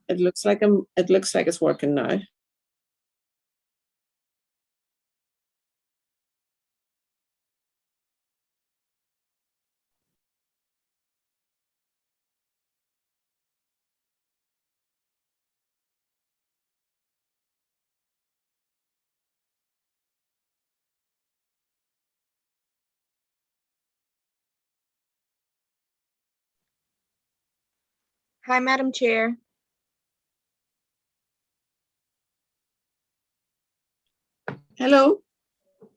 It looks like it's working now. Hi, Madam Chair. Hello.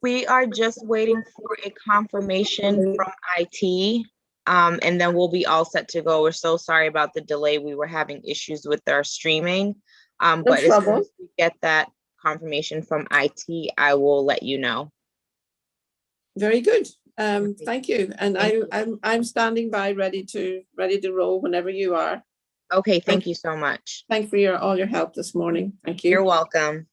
We are just waiting for a confirmation from IT, and then we'll be all set to go. We're so sorry about the delay. We were having issues with our streaming, but as soon as we get that confirmation from IT, I will let you know. Very good. Thank you. And I'm standing by, ready to roll whenever you are. Okay, thank you so much. Thanks for all your help this morning. Thank you. You're welcome.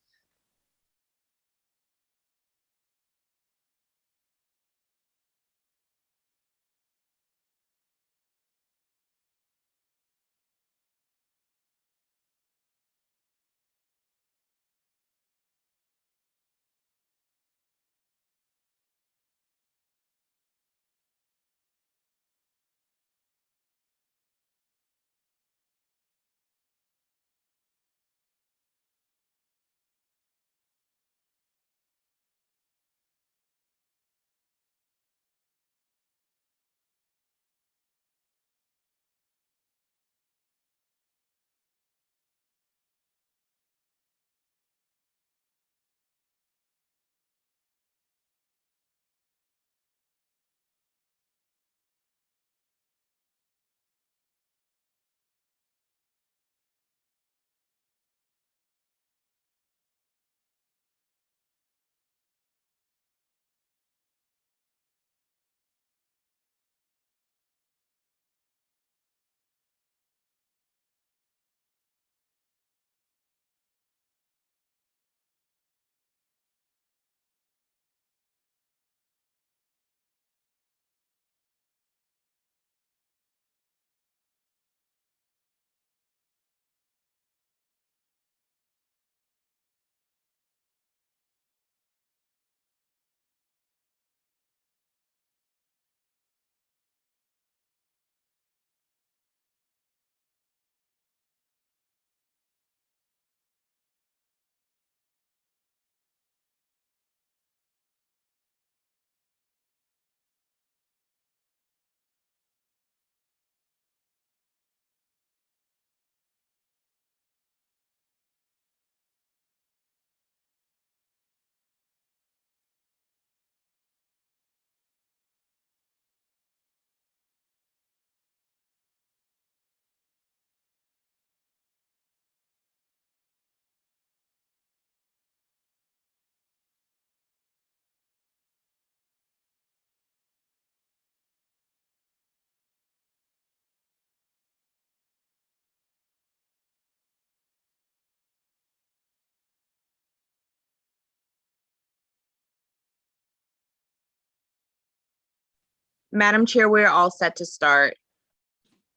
Madam Chair, we're all set to start.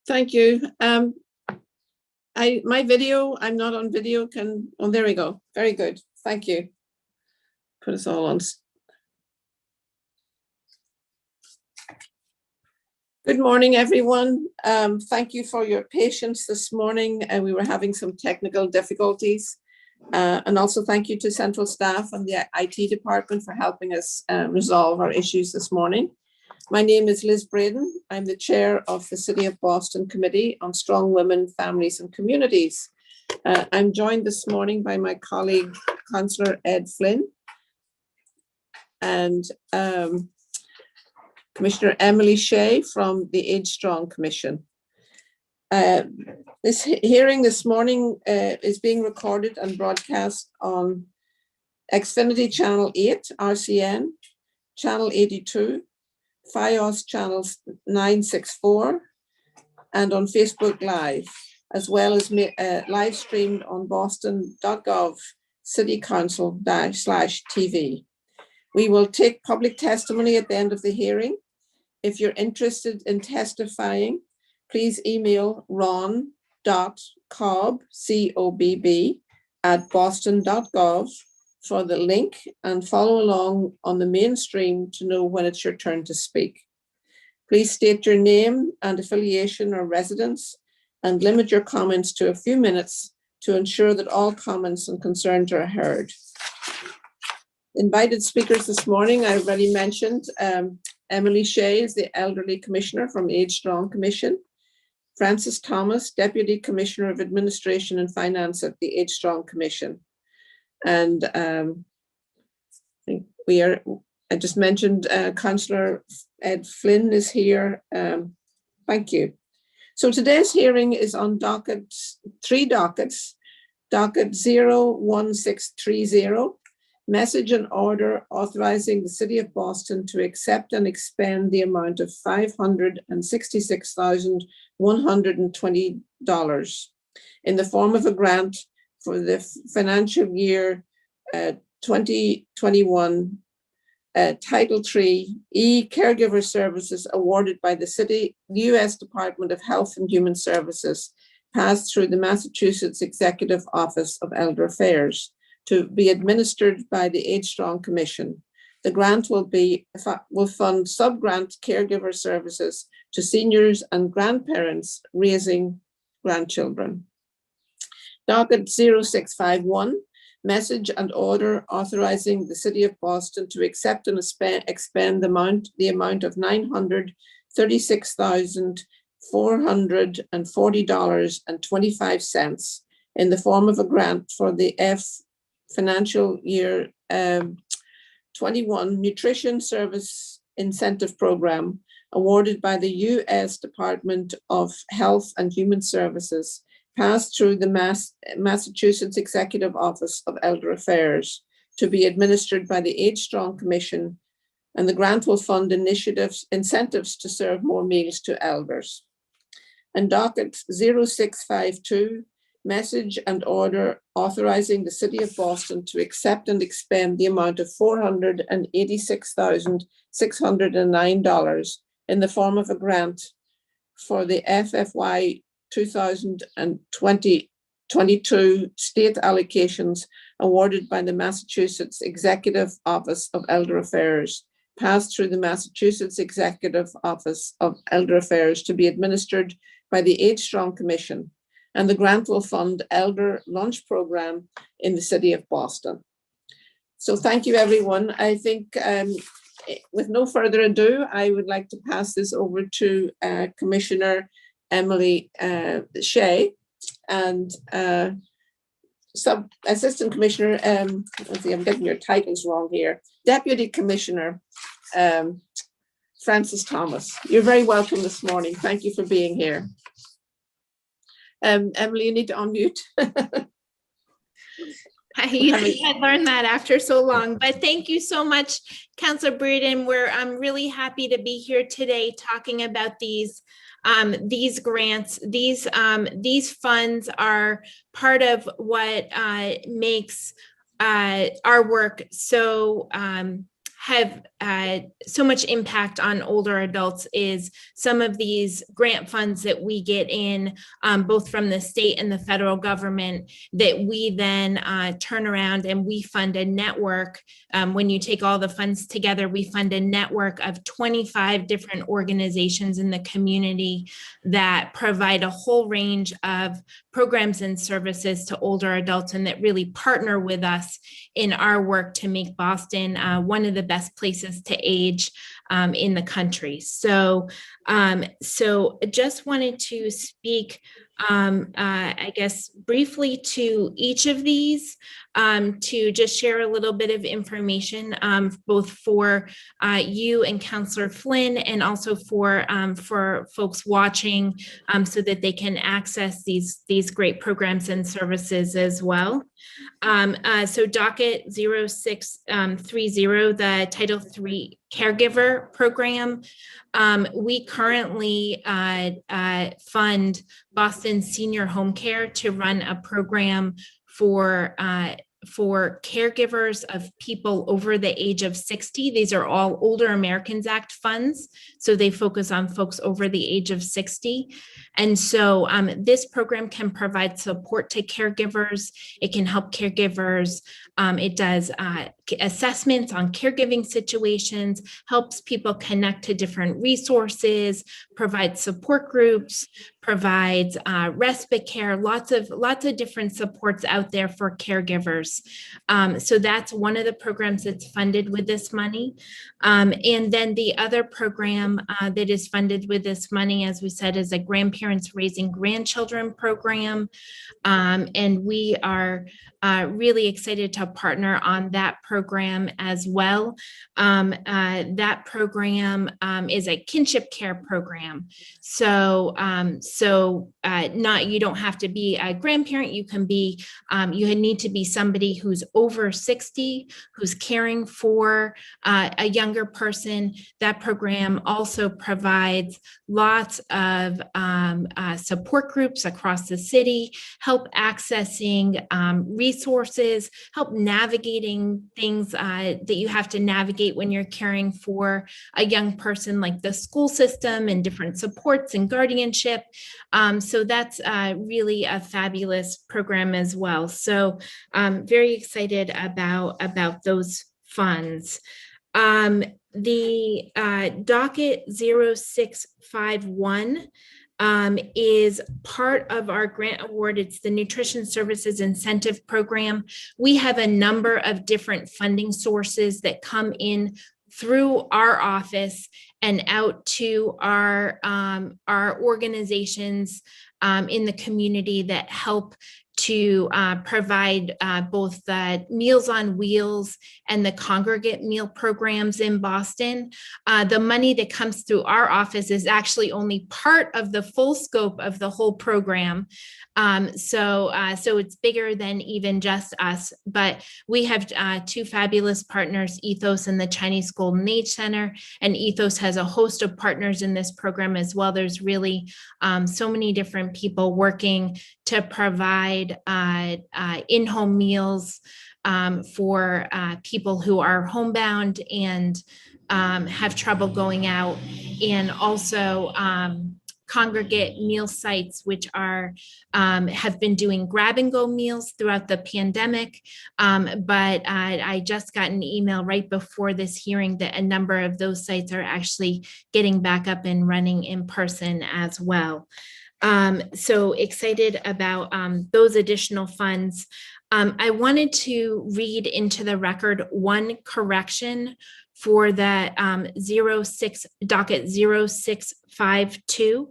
Thank you. My video, I'm not on video. There we go. Very good. Thank you. Put us all on. Good morning, everyone. Thank you for your patience this morning. We were having some technical difficulties. And also thank you to central staff and the IT department for helping us resolve our issues this morning. My name is Liz Braden. I'm the chair of the City of Boston Committee on Strong Women, Families and Communities. I'm joined this morning by my colleague, Councillor Ed Flynn, and Commissioner Emily Shea from the Age Strong Commission. This hearing this morning is being recorded and broadcast on Xfinity Channel 8, RCN, Channel 82, FiOS Channels 964, and on Facebook Live, as well as live streamed on boston.gov City Council /TV. We will take public testimony at the end of the hearing. If you're interested in testifying, please email Ron cobb, at boston.gov for the link and follow along on the main stream to know when it's your turn to speak. Please state your name and affiliation or residence and limit your comments to a few minutes to ensure that all comments and concerns are heard. Invited speakers this morning, I already mentioned, Emily Shea is the Elderly Commissioner from Age Strong Commission. Francis Thomas, Deputy Commissioner of Administration and Finance at the Age Strong Commission. And I just mentioned Councillor Ed Flynn is here. Thank you. So today's hearing is on three dockets. Docket 01630, message and order authorizing the City of Boston to accept and expend the amount of $566,120 in the form of a grant for the financial year 2021 Title III caregiver services awarded by the U.S. Department of Health and Human Services, passed through the Massachusetts Executive Office of Elder Affairs, to be administered by the Age Strong Commission. The grant will fund sub-grant caregiver services to seniors and grandparents raising grandchildren. Docket 0651, message and order authorizing the City of Boston to accept and expend the amount of $936,440.25 in the form of a grant for the financial year 21 Nutrition Service Incentive Program awarded by the U.S. Department of Health and Human Services, passed through the Massachusetts Executive Office of Elder Affairs, to be administered by the Age Strong Commission, and the grant will fund incentives to serve more meals to elders. And docket 0652, message and order authorizing the City of Boston to accept and expend the amount of $486,609 in the form of a grant for the FFY 2022 state allocations awarded by the Massachusetts Executive Office of Elder Affairs, passed through the Massachusetts Executive Office of Elder Affairs, to be administered by the Age Strong Commission, and the grant will fund elder lunch program in the City of Boston. So thank you, everyone. I think with no further ado, I would like to pass this over to Commissioner Emily Shea and Assistant Commissioner, let's see, I'm getting your titles wrong here, Deputy Commissioner Francis Thomas. You're very welcome this morning. Thank you for being here. Emily, you need to unmute. I learned that after so long, but thank you so much, Councillor Breeden. I'm really happy to be here today talking about these grants. These funds are part of what makes our work have so much impact on older adults is some of these grant funds that we get in both from the state and the federal government that we then turn around and we fund a network. When you take all the funds together, we fund a network of 25 different organizations in the community that provide a whole range of programs and services to older adults and that really partner with us in our work to make Boston one of the best places to age in the country. So just wanted to speak, I guess, briefly to each of these to just share a little bit of information, both for you and Councillor Flynn, and also for folks watching, so that they can access these great programs and services as well. So docket 0630, the Title III caregiver program. We currently fund Boston Senior Home Care to run a program for for caregivers of people over the age of 60. These are all Older Americans Act funds, so they focus on folks over the age of 60. And so this program can provide support to caregivers. It can help caregivers. It does assessments on caregiving situations, helps people connect to different resources, provides support groups, provides respite care, lots of different supports out there for caregivers. So that's one of the programs that's funded with this money. And then the other program that is funded with this money, as we said, is a Grandparents Raising Grandchildren program. And we are really excited to partner on that program as well. That program is a kinship care program. So, you don't have to be a grandparent. You can be, you need to be somebody who's over 60, who's caring for a younger person. That program also provides lots of support groups across the city, help accessing resources, help navigating things that you have to navigate when you're caring for a young person, like the school system and different supports and guardianship. So that's really a fabulous program as well. So very excited about those funds. The docket 0651 is part of our grant award. It's the Nutrition Services Incentive Program. We have a number of different funding sources that come in through our office and out to our organizations in the community that help to provide both the Meals on Wheels and the congregate meal programs in Boston. The money that comes through our office is actually only part of the full scope of the whole program. So it's bigger than even just us, but we have two fabulous partners, Ethos and the Chinese Golden Age Center, and Ethos has a host of partners in this program as well. There's really so many different people working to provide in-home meals for people who are homebound and have trouble going out, and also congregate meal sites, which are have been doing grab and go meals throughout the pandemic. But I just got an email right before this hearing that a number of those sites are actually getting back up and running in person as well. So excited about those additional funds. I wanted to read into the record one correction for the docket 0652.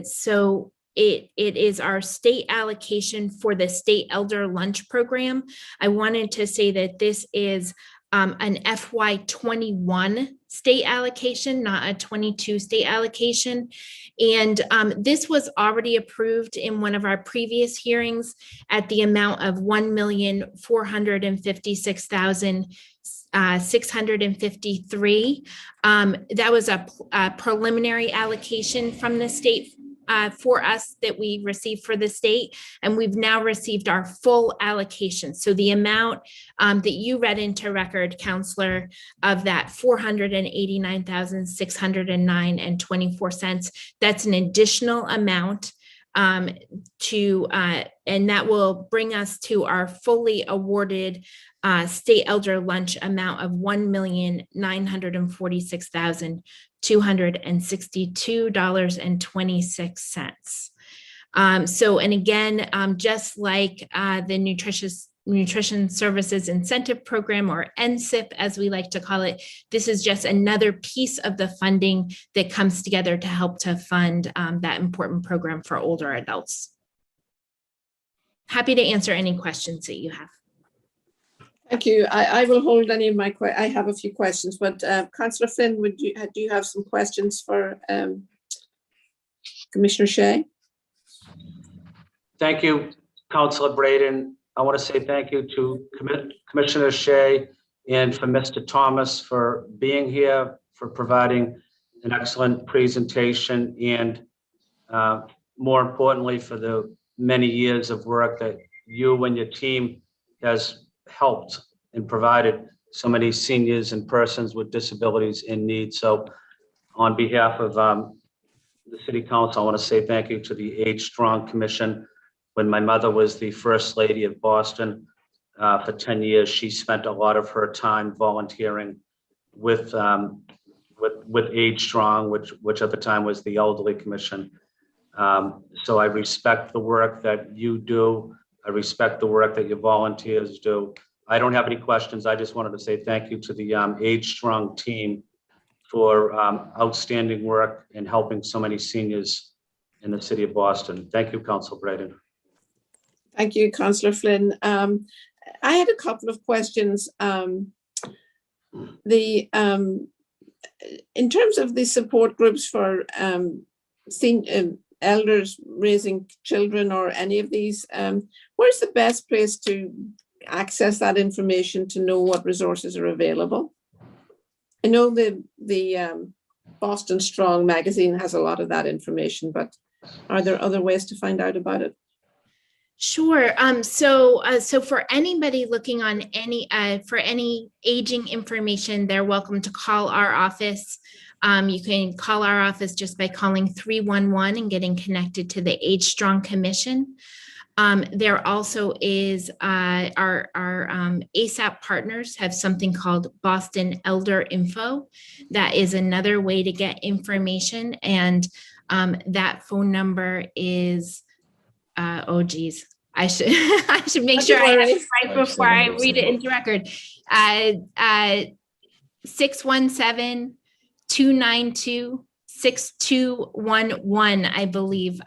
So it is our state allocation for the state elder lunch program. I wanted to say that this is an FY21 state allocation, not a 22 state allocation. And this was already approved in one of our previous hearings at the amount of $1,456,653. That was a preliminary allocation from the state for us that we received for the state, and we've now received our full allocation. So the amount that you read into record, Counselor, of that $489,609.24, that's an additional amount and that will bring us to our fully awarded state elder lunch amount of $1,946,262.26. So, and again, just like the Nutrition Services Incentive Program, or NSIP, as we like to call it, this is just another piece of the funding that comes together to help to fund that important program for older adults. Happy to answer any questions that you have. Thank you. I will hold any of my I have a few questions, but Councillor Flynn, do you have some questions for Commissioner Shea? Thank you, Councillor Braden. I want to say thank you to Commissioner Shea and for Mr. Thomas for being here, for providing an excellent presentation, and more importantly, for the many years of work that you and your team has helped and provided so many seniors and persons with disabilities in need. So on behalf of the City Council, I want to say thank you to the Age Strong Commission. When my mother was the First Lady of Boston for 10 years, she spent a lot of her time volunteering with Age Strong, which at the time was the Elderly Commission. So I respect the work that you do. I respect the work that your volunteers do. I don't have any questions. I just wanted to say thank you to the Age Strong team for outstanding work in helping so many seniors in the city of Boston. Thank you, Councilor Braden. Thank you, Councillor Flynn. I had a couple of questions. In terms of the support groups for elders raising children or any of these, where's the best place to access that information to know what resources are available? I know the Boston Strong magazine has a lot of that information, but are there other ways to find out about it? Sure. So for anybody looking on for any aging information, they're welcome to call our office. You can call our office just by calling 311 and getting connected to the Age Strong Commission. There also is our ASAP partners have something called Boston Elder Info. That is another way to get information, and that phone number is oh geez, I should make sure I have it right before I read it into record. 617-292-6211, I believe.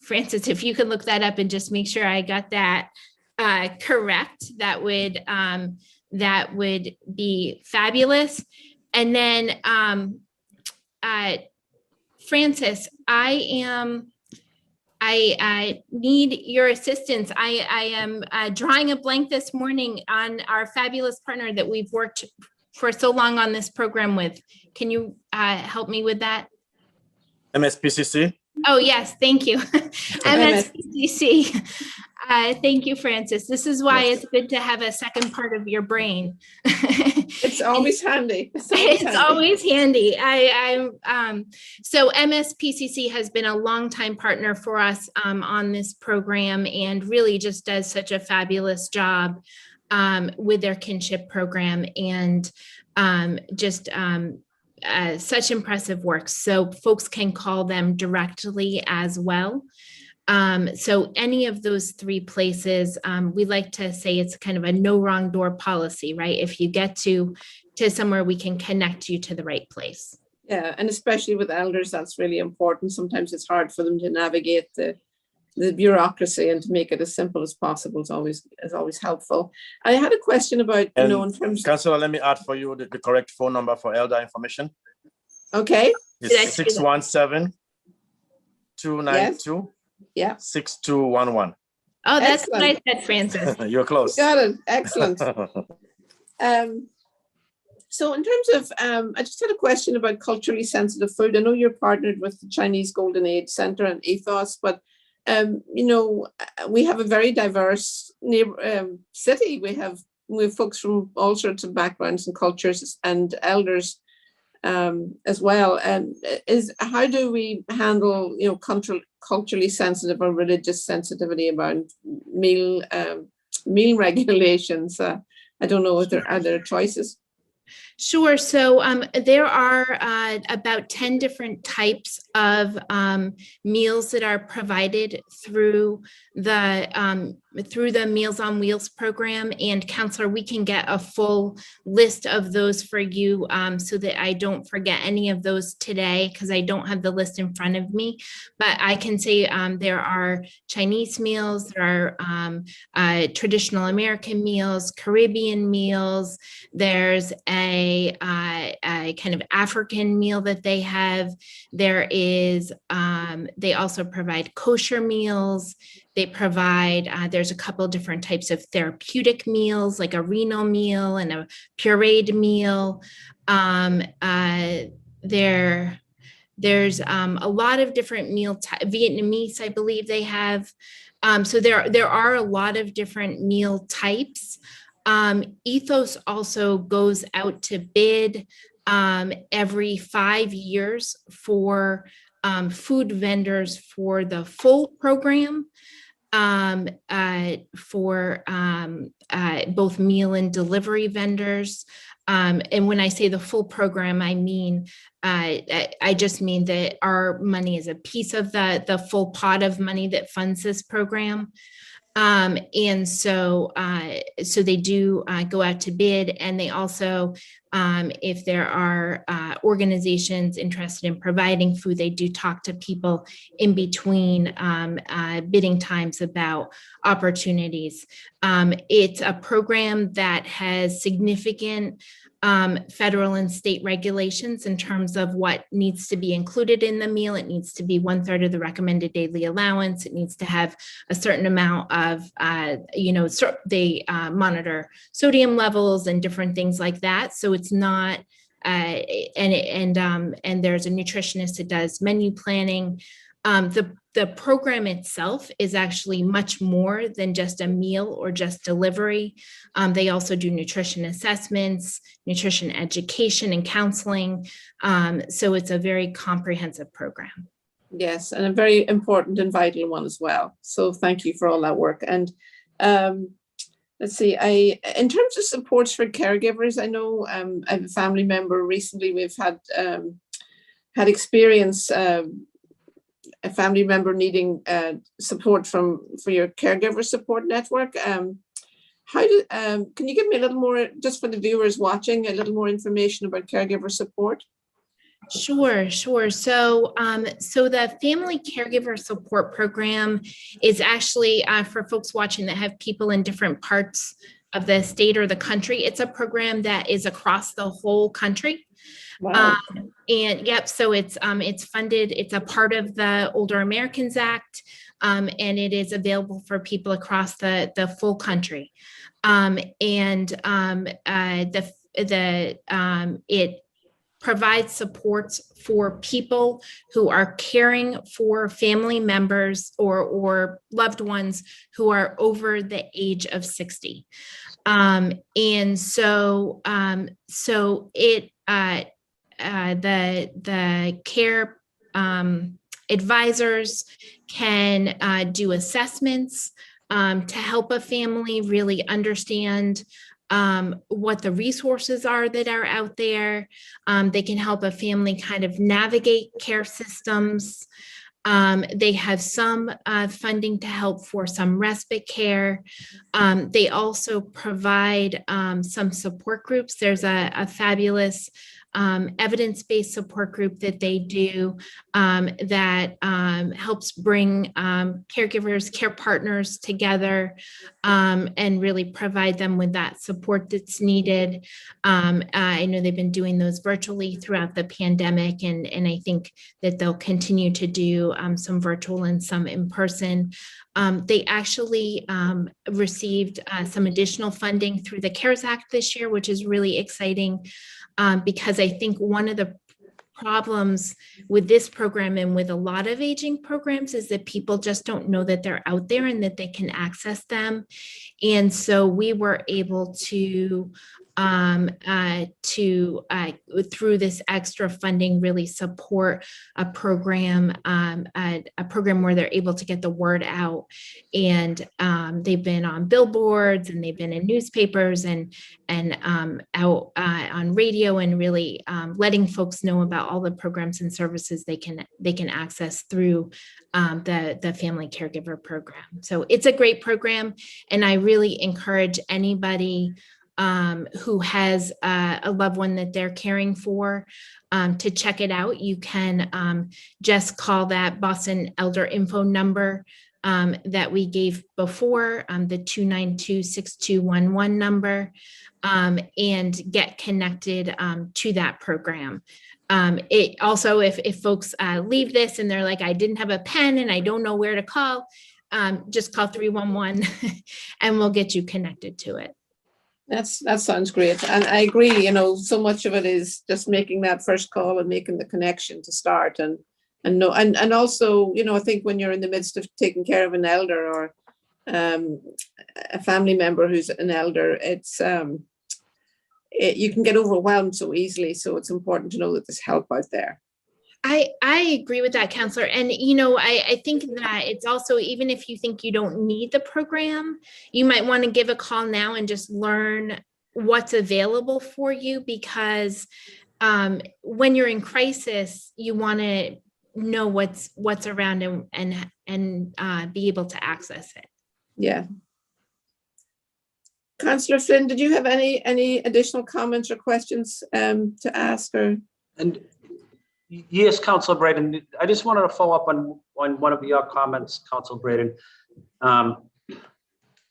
Francis, if you could look that up and just make sure I got that correct, that would be fabulous. And then Francis, I need your assistance. I am drawing a blank this morning on our fabulous partner that we've worked for so long on this program with. Can you help me with that? MSPCC? Oh, yes, thank you. MSPCC. Thank you, Francis. This is why it's good to have a second part of your brain. It's always handy. It's always handy. So MSPCC has been a longtime partner for us on this program and really just does such a fabulous job with their kinship program and such impressive work. So folks can call them directly as well. So any of those three places, we like to say it's kind of a no wrong door policy, right? If you get to somewhere, we can connect you to the right place. Yeah, and especially with elders, that's really important. Sometimes it's hard for them to navigate the bureaucracy, and to make it as simple as possible is always helpful. I had a question about, in terms. Councillor, let me add for you the correct phone number for elder information. Okay. It's 617-292. Yeah. 6211. Oh, that's Excellent. what I said, Francis. You're close. Got it. Excellent. So in terms of, I just had a question about culturally sensitive food. I know you're partnered with the Chinese Golden Age Center and Ethos, but we have a very diverse city. We have folks from all sorts of backgrounds and cultures and elders as well. And how do we handle culturally sensitive or religious sensitivity about meal regulations? I don't know if there are choices. Sure. So there are about 10 different types of meals that are provided through the Meals on Wheels program. And Counselor, we can get a full list of those for you so that I don't forget any of those today, because I don't have the list in front of me. But I can say there are Chinese meals, there are traditional American meals, Caribbean meals. There's a kind of African meal that they have. There is, they also provide kosher meals. They provide, there's a couple different types of therapeutic meals, like a renal meal and a pureed meal. There's a lot of different meal types. Vietnamese, I believe they have. So there are a lot of different meal types. Ethos also goes out to bid every 5 years for food vendors for the full program, for both meal and delivery vendors. And when I say the full program, I mean, I just mean that our money is a piece of the full pot of money that funds this program. And so they do go out to bid, and they also, if there are organizations interested in providing food, they do talk to people in between bidding times about opportunities. It's a program that has significant federal and state regulations in terms of what needs to be included in the meal. It needs to be 1/3 of the recommended daily allowance. It needs to have a certain amount of, they monitor sodium levels and different things like that. So it's not, and there's a nutritionist that does menu planning. The program itself is actually much more than just a meal or just delivery. They also do nutrition assessments, nutrition education and counseling. So it's a very comprehensive program. Yes, and a very important and vital one as well. So thank you for all that work. And let's see, in terms of supports for caregivers, I know I have a family member recently, we've had experience a family member needing support for your caregiver support network. Can you give me a little more, just for the viewers watching, a little more information about caregiver support? Sure. So the Family Caregiver Support Program is actually for folks watching that have people in different parts of the state or the country. It's a program that is across the whole country. Wow. And yep, so it's funded. It's a part of the Older Americans Act, and it is available for people across the full country. It provides supports for people who are caring for family members or loved ones who are over the age of 60. And so the care advisors can do assessments to help a family really understand what the resources are that are out there. They can help a family kind of navigate care systems. They have some funding to help for some respite care. They also provide some support groups. There's a fabulous evidence-based support group that they do that helps bring caregivers, care partners together and really provide them with that support that's needed. I know they've been doing those virtually throughout the pandemic, and I think that they'll continue to do some virtual and some in person. They actually received some additional funding through the CARES Act this year, which is really exciting. Because I think one of the problems with this program and with a lot of aging programs is that people just don't know that they're out there and that they can access them. And so we were able to through this extra funding, really support a program where they're able to get the word out. And they've been on billboards, and they've been in newspapers and out on radio, and really letting folks know about all the programs and services they can access through the Family Caregiver Program. So it's a great program, and I really encourage anybody who has a loved one that they're caring for to check it out. You can just call that Boston Elder Info number that we gave before, the 292-6211 number, and get connected to that program. It also, if folks leave this and they're like, I didn't have a pen and I don't know where to call, just call 311 and we'll get you connected to it. That sounds great. And I agree, so much of it is just making that first call and making the connection to start. And And no, and also, you know, I think when you're in the midst of taking care of an elder or a family member who's an elder, you can get overwhelmed so easily. So it's important to know that there's help out there. I agree with that, Counselor. And, you know, I think that it's also, even if you think you don't need the program, you might want to give a call now and just learn what's available for you, because when you're in crisis, you want to know what's around and be able to access it. Yeah. Councillor Flynn, did you have any additional comments or questions to ask? Or And yes, Councillor Braden, I just wanted to follow up on one of your comments, Councillor Braden.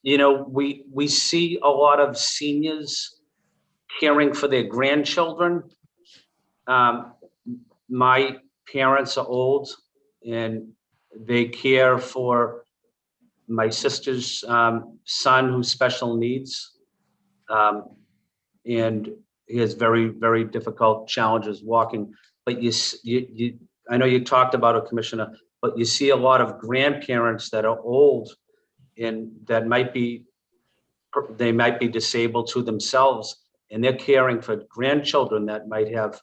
You know, we see a lot of seniors caring for their grandchildren. My parents are old and they care for my sister's son who's special needs. And he has very, very difficult challenges walking. But I know you talked about it, Commissioner, but you see a lot of grandparents that are old and that they might be disabled to themselves, and they're caring for grandchildren that might have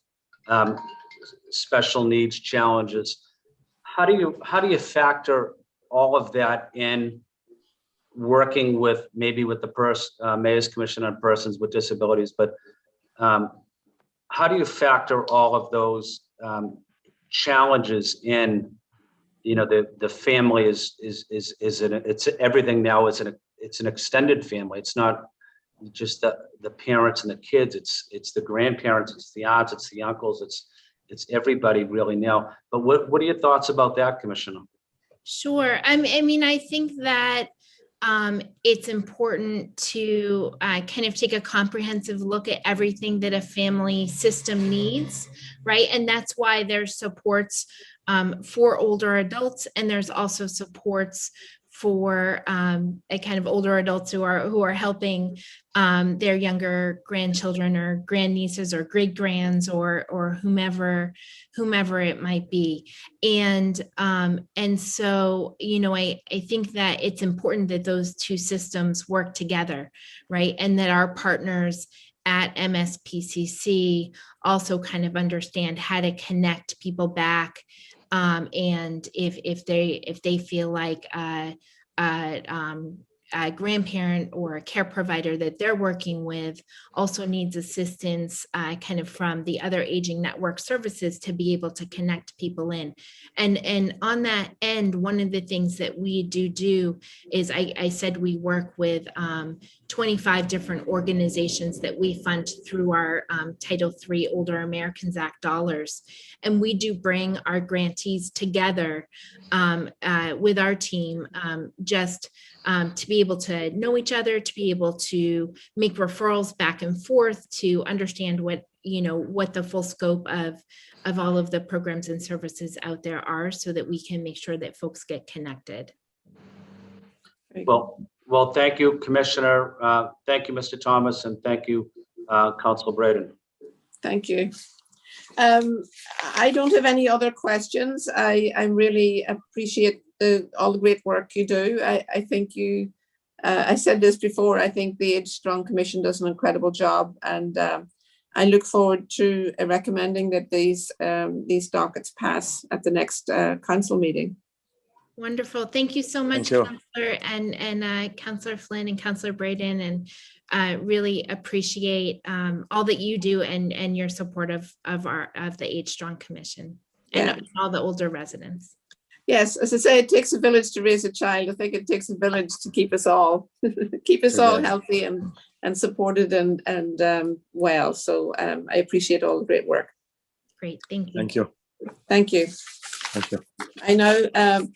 special needs challenges. How do you factor all of that in, working with maybe with the Mayor's Commission on Persons with Disabilities, but how do you factor all of those challenges in? You know, the family it's everything now. It's an extended family. It's not just the parents and the kids. It's the grandparents. It's the aunts. It's the uncles. It's everybody really now. But what are your thoughts about that, Commissioner? Sure. I mean, I think that it's important to kind of take a comprehensive look at everything that a family system needs, right? And that's why there's supports for older adults, and there's also supports for a kind of older adults who are helping their younger grandchildren or grandnieces or great grands or whomever it might be. And so, you know, I think that it's important that those two systems work together, right? And that our partners at MSPCC also kind of understand how to connect people back. And if they feel like a grandparent or a care provider that they're working with also needs assistance kind of from the other aging network services to be able to connect people in. And on that end, one of the things that we do is I said we work with 25 different organizations that we fund through our Title III Older Americans Act dollars. And we do bring our grantees together with our team just to be able to know each other, to be able to make referrals back and forth, to understand what the full scope of all of the programs and services out there are, so that we can make sure that folks get connected. Well, thank you, Commissioner. Thank you, Mr. Thomas, and thank you, Councilor Braden. Thank you. I don't have any other questions. I really appreciate all the great work you do. I think I said this before, I think the Age Strong Commission does an incredible job, and I look forward to recommending that these dockets pass at the next council meeting. Wonderful. Thank you so much, Councillor and Councillor Flynn and Councillor Braden, and really appreciate all that you do and your support of the Age Strong Commission and all the older residents. Yes, as I say, it takes a village to raise a child. I think it takes a village to keep us all all healthy and supported and well. So I appreciate all the great work. Great, thank you. Thank you. Thank you. Thank you. I now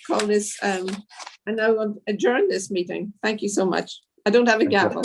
call this. I now adjourn this meeting. Thank you so much. I don't have a gavel.